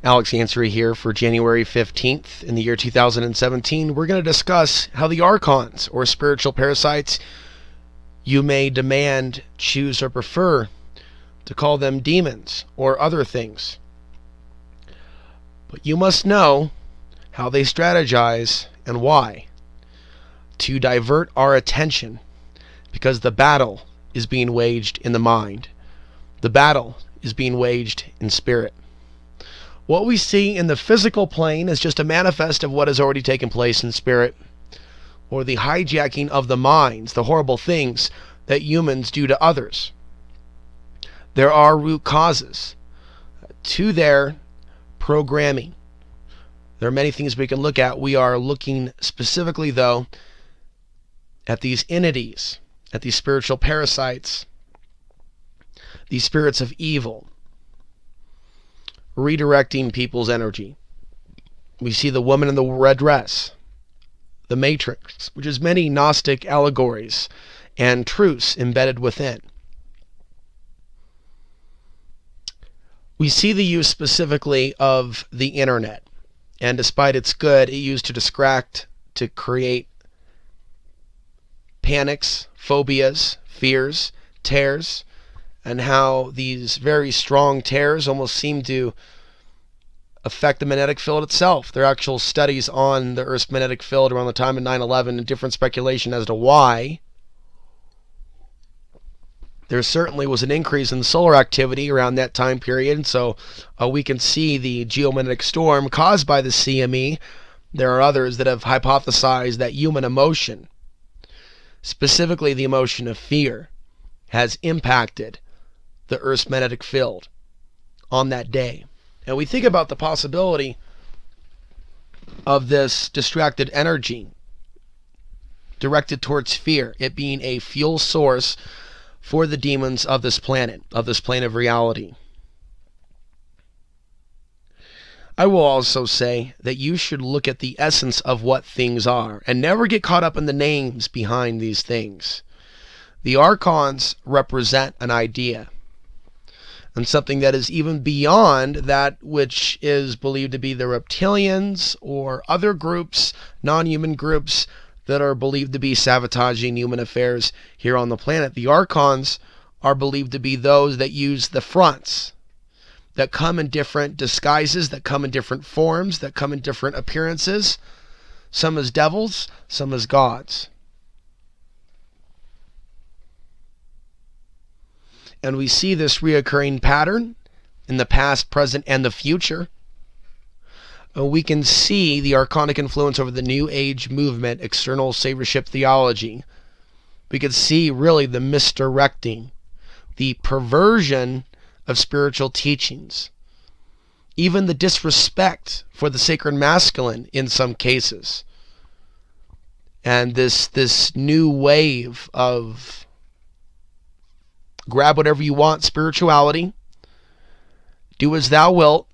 Alex Ansary here for January 15th in the year 2017. We're going to discuss how the archons, or spiritual parasites, you may demand, choose, or prefer to call them demons or other things. But you must know how they strategize and why, to divert our attention, because the battle is being waged in the mind. The battle is being waged in spirit. What we see in the physical plane is just a manifest of what has already taken place in spirit, or the hijacking of the minds, the horrible things that humans do to others. There are root causes to their programming. There are many things we can look at. We are looking specifically, though, at these entities, at these spiritual parasites, these spirits of evil, redirecting people's energy. We see the woman in the red dress, the matrix, which is many Gnostic allegories and truths embedded within. We see the use specifically of the internet, and despite its good, it used to distract, to create panics, phobias, fears, tears, and how these very strong tears almost seem to affect the magnetic field itself. There are actual studies on the Earth's magnetic field around the time of 9/11 and different speculation as to why. There certainly was an increase in solar activity around that time period, and so we can see the geomagnetic storm caused by the CME. There are others that have hypothesized that human emotion, specifically the emotion of fear, has impacted the Earth's magnetic field on that day. And we think about the possibility of this distracted energy directed towards fear, it being a fuel source for the demons of this planet, of this plane of reality. I will also say that you should look at the essence of what things are and never get caught up in the names behind these things. The archons represent an idea, and something that is even beyond that which is believed to be the reptilians or other groups, non-human groups, that are believed to be sabotaging human affairs here on the planet. The archons are believed to be those that use the fronts, that come in different disguises, that come in different forms, that come in different appearances, some as devils, some as gods. And we see this reoccurring pattern in the past, present, and the future. We can see the archonic influence over the New Age movement, external saviorship theology. We can see really the misdirecting, the perversion of spiritual teachings, even the disrespect for the sacred masculine in some cases. And this new wave of grab whatever you want spirituality, do as thou wilt,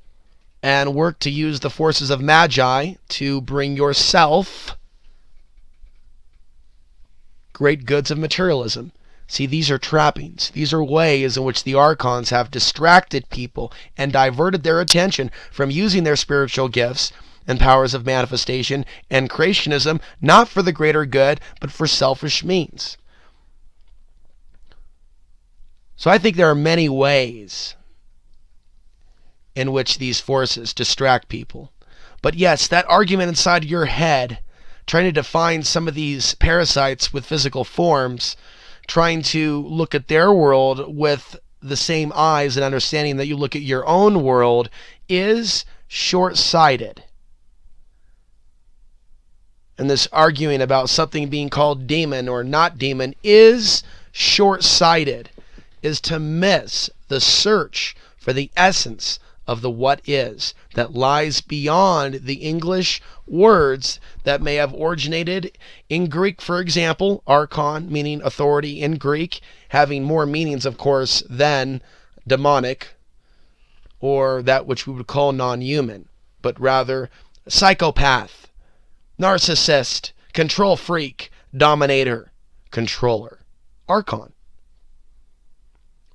and work to use the forces of magi to bring yourself great goods of materialism. See, these are trappings. These are ways in which the archons have distracted people and diverted their attention from using their spiritual gifts and powers of manifestation and creationism, not for the greater good, but for selfish means. So I think there are many ways in which these forces distract people. But yes, that argument inside your head, trying to define some of these parasites with physical forms, trying to look at their world with the same eyes and understanding that you look at your own world, is short-sighted. And this arguing about something being called demon or not demon is short-sighted, is to miss the search for the essence of the what is that lies beyond the English words that may have originated in Greek, for example, archon, meaning authority in Greek, having more meanings, of course, than demonic or that which we would call non-human, but rather psychopath, narcissist, control freak, dominator, controller, archon.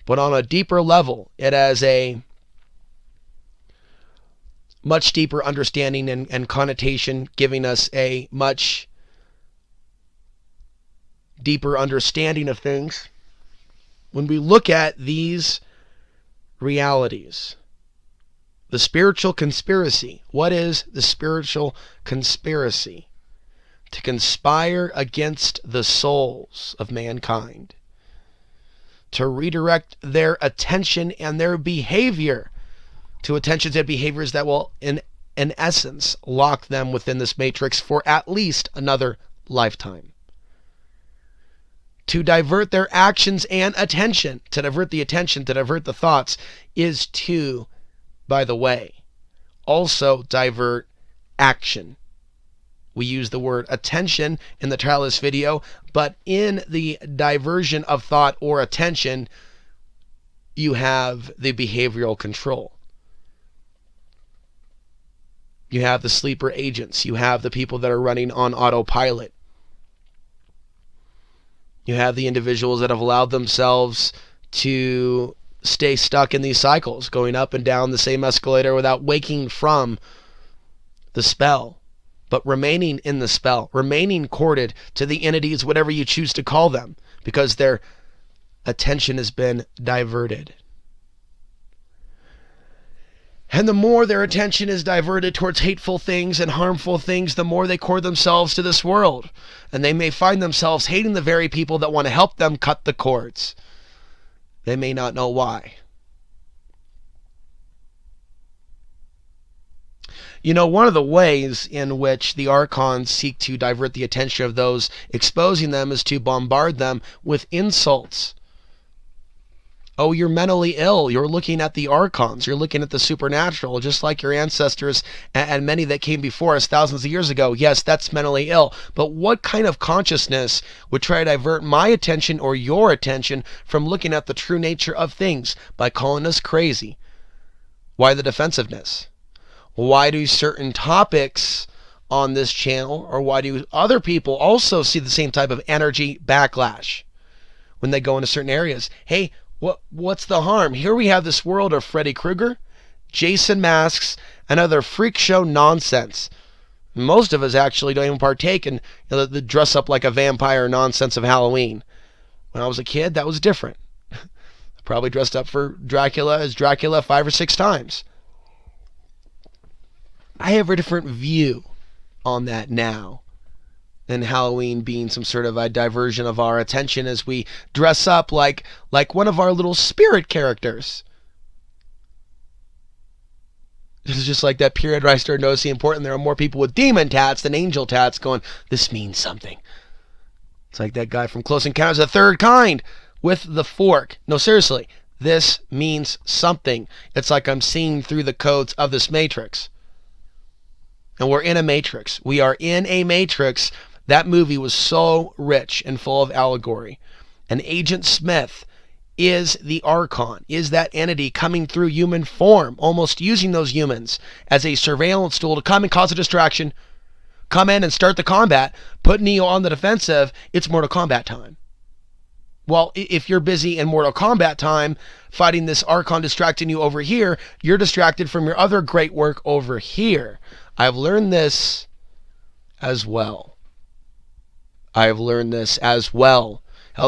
But on a deeper level, it has a much deeper understanding and connotation, giving us a much deeper understanding of things. When we look at these realities, the spiritual conspiracy. What is the spiritual conspiracy? To conspire against the souls of mankind, to redirect their attention and their behavior to attentions and behaviors that will, in essence, lock them within this matrix for at least another lifetime. To divert their actions and attention, to divert the attention, to divert the thoughts, is to, by the way, also divert action. We use the word attention in the title of this video, but in the diversion of thought or attention, you have the behavioral control. You have the sleeper agents. You have the people that are running on autopilot. You have the individuals that have allowed themselves to stay stuck in these cycles, going up and down the same escalator without waking from the spell, but remaining in the spell, remaining corded to the entities, whatever you choose to call them, because their attention has been diverted. And the more their attention is diverted towards hateful things and harmful things, the more they cord themselves to this world. And they may find themselves hating the very people that want to help them cut the cords. They may not know why. You know, one of the ways in which the archons seek to divert the attention of those exposing them is to bombard them with insults. Oh, you're mentally ill. You're looking at the archons. You're looking at the supernatural, just like your ancestors and many that came before us thousands of years ago. Yes, that's mentally ill. But what kind of consciousness would try to divert my attention or your attention from looking at the true nature of things by calling us crazy? Why the defensiveness? Why do certain topics on this channel, or why do other people also see the same type of energy backlash when they go into certain areas? Hey, what's the harm? Here we have this world of Freddy Krueger, Jason masks, and other freak show nonsense. Most of us actually don't even partake in the dress up like a vampire nonsense of Halloween. When I was a kid, that was different. I probably dressed up for Dracula as Dracula 5 or 6 times. I have a different view on that now, and Halloween being some sort of a diversion of our attention as we dress up like one of our little spirit characters. It's just like that period where I started noticing important there are more people with demon tats than angel tats going, this means something. It's like that guy from Close Encounters of the Third Kind with the fork. No, seriously, this means something. It's like I'm seeing through the codes of this matrix. And we're in a matrix. We are in a matrix. That movie was so rich and full of allegory. And Agent Smith is the archon, is that entity coming through human form, almost using those humans as a surveillance tool to come and cause a distraction, come in and start the combat, put Neo on the defensive. It's Mortal Kombat time. Well, if you're busy in Mortal Kombat time fighting this archon distracting you over here, you're distracted from your other great work over here. I've learned this as well. How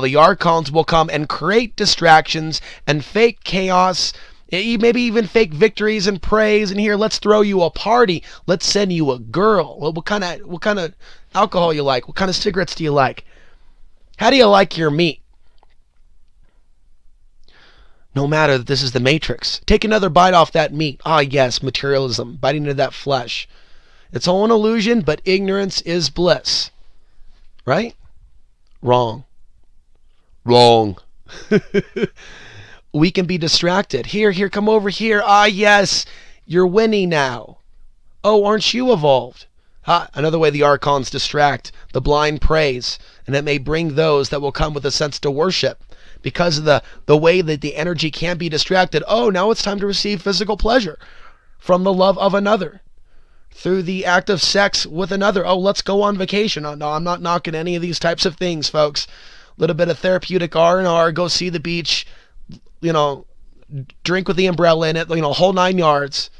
the archons will come and create distractions and fake chaos, maybe even fake victories and praise. And here, let's throw you a party. Let's send you a girl. Well, what kind of alcohol you like? What kind of cigarettes do you like? How do you like your meat? No matter that this is the Matrix. Take another bite off that meat. Ah, yes, materialism, biting into that flesh. It's all an illusion, but ignorance is bliss. Right? Wrong. We can be distracted. Here, come over here. Ah, yes, you're winning now. Oh, aren't you evolved? Another way the archons distract. The blind praise. And it may bring those that will come with a sense to worship. Because of the way that the energy can be distracted. Oh, now it's time to receive physical pleasure from the love of another. Through the act of sex with another. Oh, let's go on vacation. Oh, no, I'm not knocking any of these types of things, folks. A little bit of therapeutic R&R, go see the beach, drink with the umbrella in it, whole 9 yards.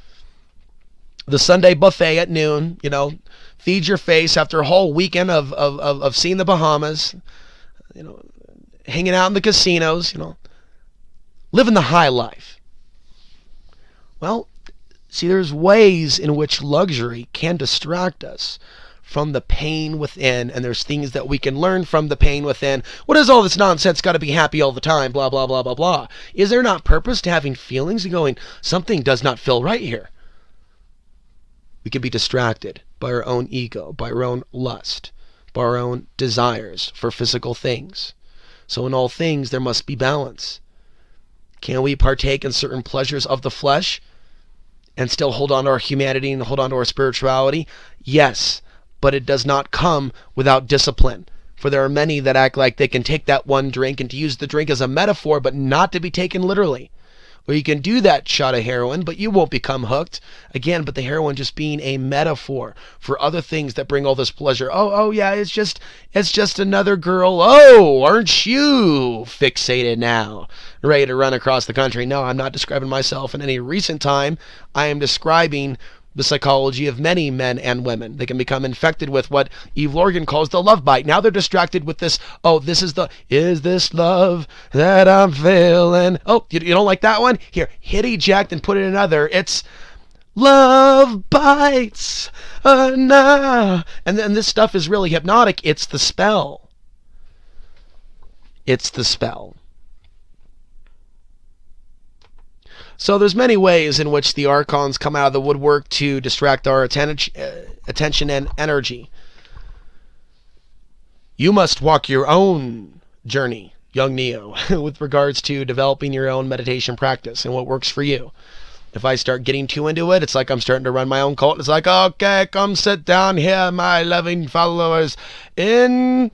the Sunday buffet at noon, feed your face after a whole weekend of seeing the Bahamas, hanging out in the casinos, living the high life. Well, see, there's ways in which luxury can distract us from the pain within, and there's things that we can learn from the pain within. What is all this nonsense, got to be happy all the time, blah, blah, blah, blah, blah? Is there not purpose to having feelings and going, something does not feel right here? We can be distracted by our own ego, by our own lust, by our own desires for physical things. So in all things, there must be balance. Can we partake in certain pleasures of the flesh and still hold on to our humanity and hold on to our spirituality? Yes, but it does not come without discipline. For there are many that act like they can take that one drink and to use the drink as a metaphor, but not to be taken literally. Or you can do that shot of heroin, but you won't become hooked. Again, but the heroin just being a metaphor for other things that bring all this pleasure. Oh yeah, it's just another girl. Oh, aren't you fixated now? Ready to run across the country? No, I'm not describing myself in any recent time. I am describing the psychology of many men and women. They can become infected with what Eve Lorgan calls the love bite. Now they're distracted with this, is this love that I'm feeling? Oh, you don't like that one? Here, hit eject and put in another. It's love bites. Nah. And then this stuff is really hypnotic. It's the spell. It's the spell. So there's many ways in which the archons come out of the woodwork to distract our attention and energy. You must walk your own journey, young Neo, with regards to developing your own meditation practice and what works for you. If I start getting too into it, it's like I'm starting to run my own cult. It's like, okay, come sit down here, my loving followers. In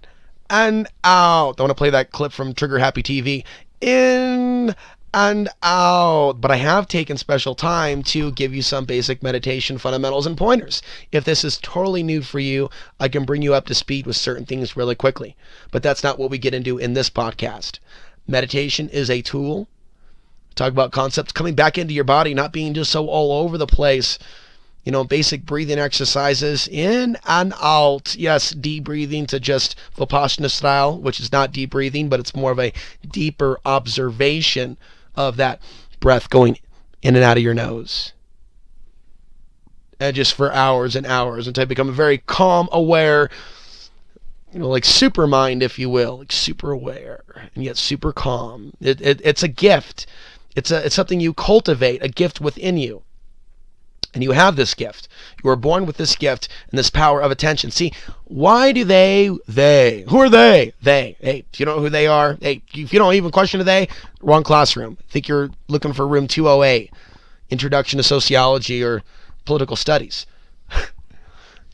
and out. I want to play that clip from Trigger Happy TV. In and out. But I have taken special time to give you some basic meditation fundamentals and pointers. If this is totally new for you, I can bring you up to speed with certain things really quickly. But that's not what we get into in this podcast. Meditation is a tool. Talk about concepts coming back into your body, not being just so all over the place. Basic breathing exercises, in and out. Yes, deep breathing to just Vipassana style, which is not deep breathing, but it's more of a deeper observation of that breath going in and out of your nose. And just for hours and hours until you become a very calm, aware, like super mind, if you will, like super aware and yet super calm. It's a gift. It's something you cultivate, a gift within you. And you have this gift. You are born with this gift and this power of attention. See, why do they, who are they? They. Hey, if you don't know who they are, hey, if you don't even question they, wrong classroom. I think you're looking for room 208, Introduction to Sociology or Political Studies.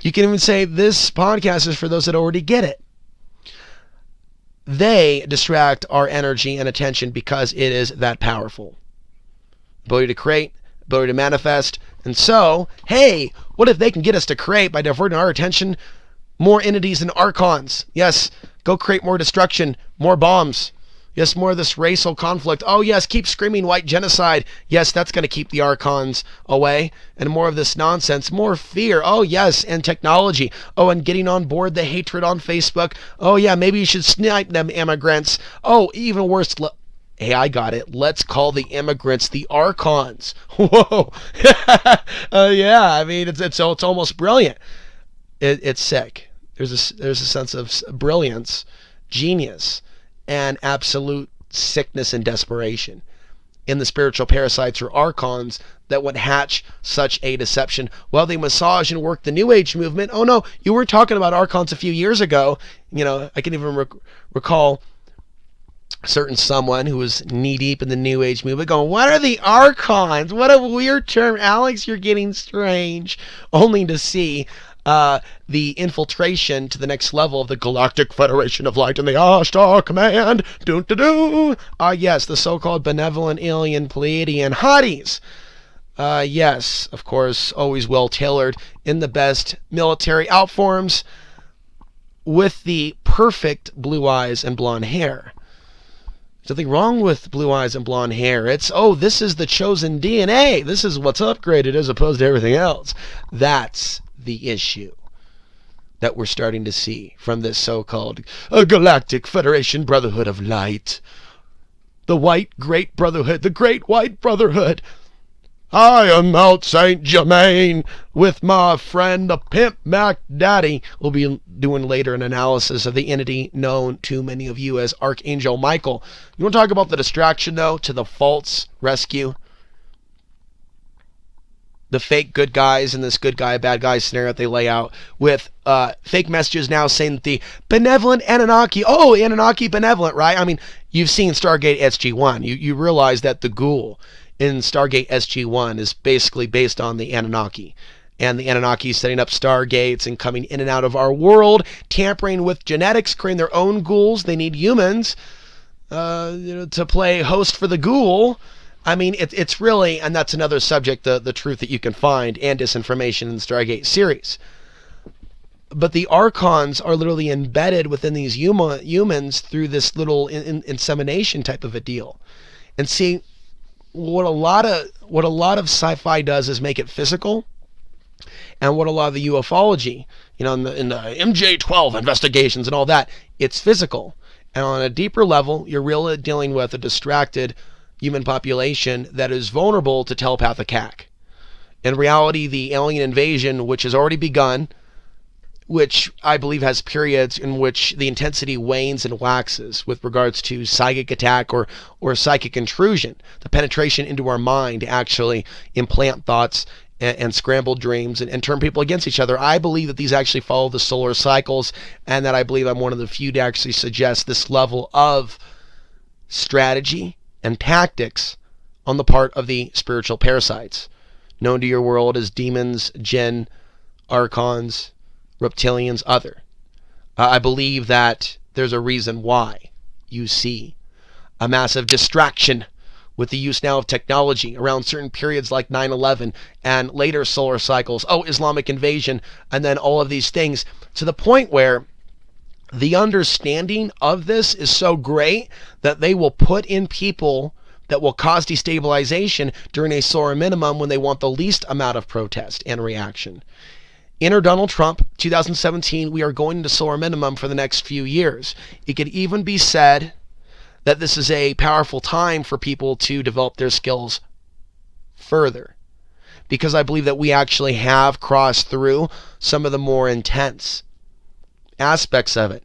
You can even say this podcast is for those that already get it. They distract our energy and attention because it is that powerful. Ability to create, ability to manifest. And so, hey, what if they can get us to create by diverting our attention more entities and archons? Yes, go create more destruction, more bombs. Yes, more of this racial conflict. Oh yes, keep screaming white genocide. Yes, that's going to keep the archons away. And more of this nonsense, more fear. Oh yes, and technology. Oh, and getting on board the hatred on Facebook. Oh yeah, maybe you should snipe them immigrants. Oh, even worse. Hey, I got it. Let's call the immigrants the archons. Whoa. Yeah, I mean, it's almost brilliant. It's sick. There's a sense of brilliance, genius, and absolute sickness and desperation in the spiritual parasites or archons that would hatch such a deception. Well, they massage and work the New Age movement. Oh no, you were talking about archons a few years ago. I can even recall certain someone who was knee-deep in the New Age movement going, what are the archons? What a weird term. Alex, you're getting strange. Only to see the infiltration to the next level of the Galactic Federation of Light and the Ashtar Command. Yes, the so-called benevolent alien Pleiadian hotties. Yes, of course, always well-tailored in the best military outforms with the perfect blue eyes and blonde hair. There's nothing wrong with blue eyes and blonde hair. It's, oh, this is the chosen DNA. This is what's upgraded as opposed to everything else. That's the issue that we're starting to see from this so-called Galactic Federation Brotherhood of Light. The White Great Brotherhood, the Great White Brotherhood. I am Mount Saint Germain with my friend the Pimp Mac Daddy. We'll be doing later an analysis of the entity known to many of you as Archangel Michael. You want to talk about the distraction, though, to the false rescue? The fake good guys in this good guy, bad guy scenario that they lay out with fake messages now saying that the benevolent Anunnaki, oh, Anunnaki benevolent, right? I mean, you've seen Stargate SG-1. You realize that the ghoul in Stargate SG-1 is basically based on the Anunnaki. And the Anunnaki setting up stargates and coming in and out of our world, tampering with genetics, creating their own ghouls. They need humans to play host for the ghoul. I mean, it's really, and that's another subject, the truth that you can find and disinformation in the Stargate series. But the archons are literally embedded within these humans through this little insemination type of a deal. And see, what a lot of sci-fi does is make it physical, and what a lot of the ufology, in the MJ-12 investigations and all that, it's physical. And on a deeper level, you're really dealing with a distracted human population that is vulnerable to telepathic hack. In reality, the alien invasion, which has already begun, which I believe has periods in which the intensity wanes and waxes with regards to psychic attack or psychic intrusion, the penetration into our mind to actually implant thoughts and scramble dreams and turn people against each other. I believe that these actually follow the solar cycles, and that I believe I'm one of the few to actually suggest this level of strategy and tactics on the part of the spiritual parasites, known to your world as demons, jinn, archons, reptilians, other. I believe that there's a reason why you see a massive distraction with the use now of technology around certain periods like 9/11 and later solar cycles, Islamic invasion, and then all of these things, to the point where the understanding of this is so great that they will put in people that will cause destabilization during a solar minimum when they want the least amount of protest and reaction. Enter Donald Trump, 2017, we are going into solar minimum for the next few years. It could even be said that this is a powerful time for people to develop their skills further, because I believe that we actually have crossed through some of the more intense aspects of it,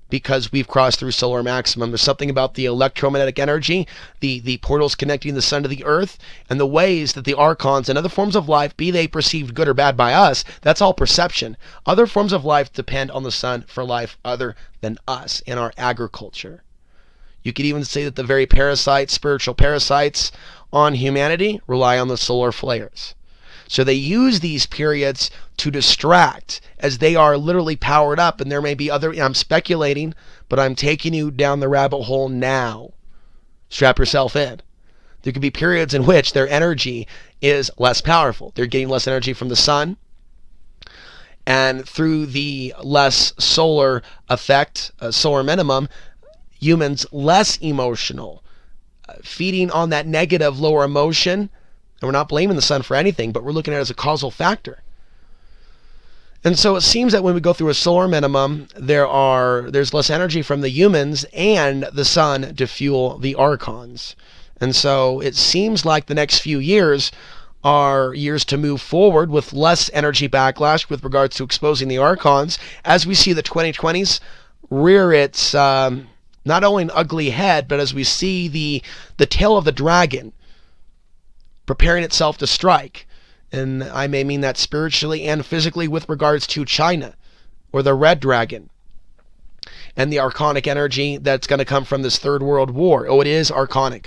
because we've crossed through solar maximum. There's something about the electromagnetic energy, the portals connecting the sun to the earth, and the ways that the archons and other forms of life, be they perceived good or bad by us, that's all perception. Other forms of life depend on the sun for life other than us in our agriculture. You could even say that the very parasites, spiritual parasites on humanity, rely on the solar flares. So they use these periods to distract, as they are literally powered up, and there may be other, I'm speculating, but I'm taking you down the rabbit hole now. Strap yourself in. There could be periods in which their energy is less powerful. They're getting less energy from the sun, and through the less solar effect, solar minimum, humans less emotional, feeding on that negative lower emotion. And we're not blaming the sun for anything, but we're looking at it as a causal factor. And so it seems that when we go through a solar minimum, there's less energy from the humans and the sun to fuel the archons. And so it seems like the next few years are years to move forward with less energy backlash with regards to exposing the archons, as we see the 2020s rear its not only an ugly head, but as we see the tail of the dragon preparing itself to strike. And I may mean that spiritually and physically with regards to China, or the red dragon, and the archonic energy that's going to come from this third world war. It is archonic,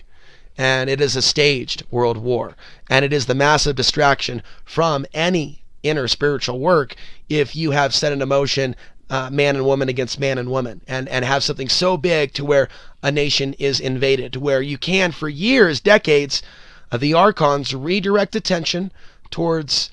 and it is a staged world war, and it is the massive distraction from any inner spiritual work if you have set into motion man and woman against man and woman, and have something so big to where a nation is invaded, to where you can, for years, decades, the archons redirect attention towards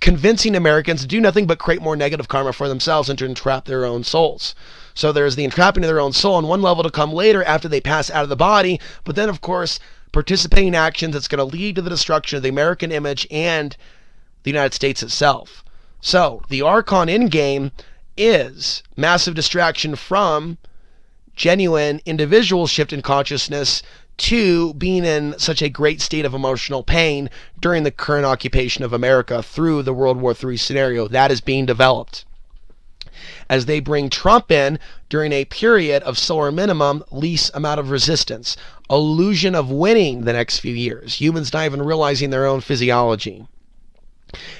convincing Americans to do nothing but create more negative karma for themselves and to entrap their own souls. So there's the entrapping of their own soul on one level to come later after they pass out of the body, but then of course participating in actions that's going to lead to the destruction of the American image and the United States itself. So the Archon endgame is massive distraction from genuine individual shift in consciousness to being in such a great state of emotional pain during the current occupation of America through the World War III scenario that is being developed. As they bring Trump in during a period of solar minimum, least amount of resistance, illusion of winning the next few years, humans not even realizing their own physiology.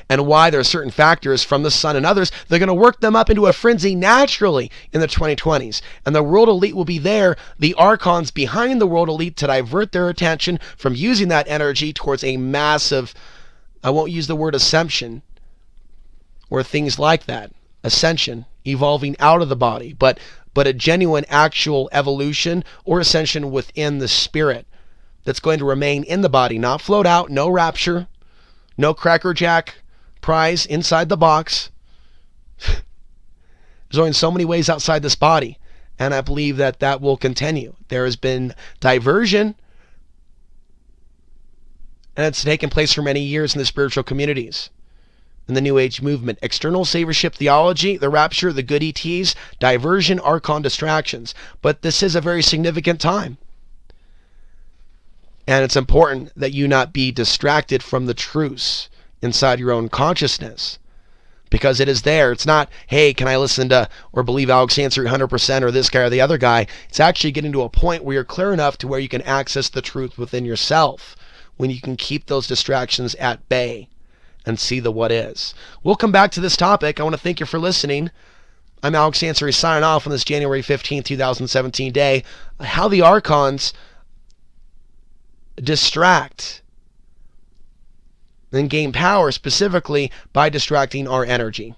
And why there are certain factors from the sun and others, they're going to work them up into a frenzy naturally in the 2020s. And the world elite will be there, the archons behind the world elite, to divert their attention from using that energy towards a massive, I won't use the word ascension, or things like that, ascension, evolving out of the body, but a genuine actual evolution or ascension within the spirit that's going to remain in the body, not float out, no rapture, no Cracker Jack prize inside the box. There's only so many ways outside this body, and I believe that that will continue. There has been diversion, and it's taken place for many years in the spiritual communities. In the New Age movement, external saviorship theology, the rapture, the good ETs, diversion, archon distractions. But this is a very significant time. And it's important that you not be distracted from the truths inside your own consciousness, because it is there. It's not, hey, can I listen to or believe Alex Answer 100% or this guy or the other guy? It's actually getting to a point where you're clear enough to where you can access the truth within yourself, when you can keep those distractions at bay and see the what is. We'll come back to this topic. I want to thank you for listening. I'm Alex Answer signing off on this January 15th, 2017 day. How the archons distract and gain power specifically by distracting our energy.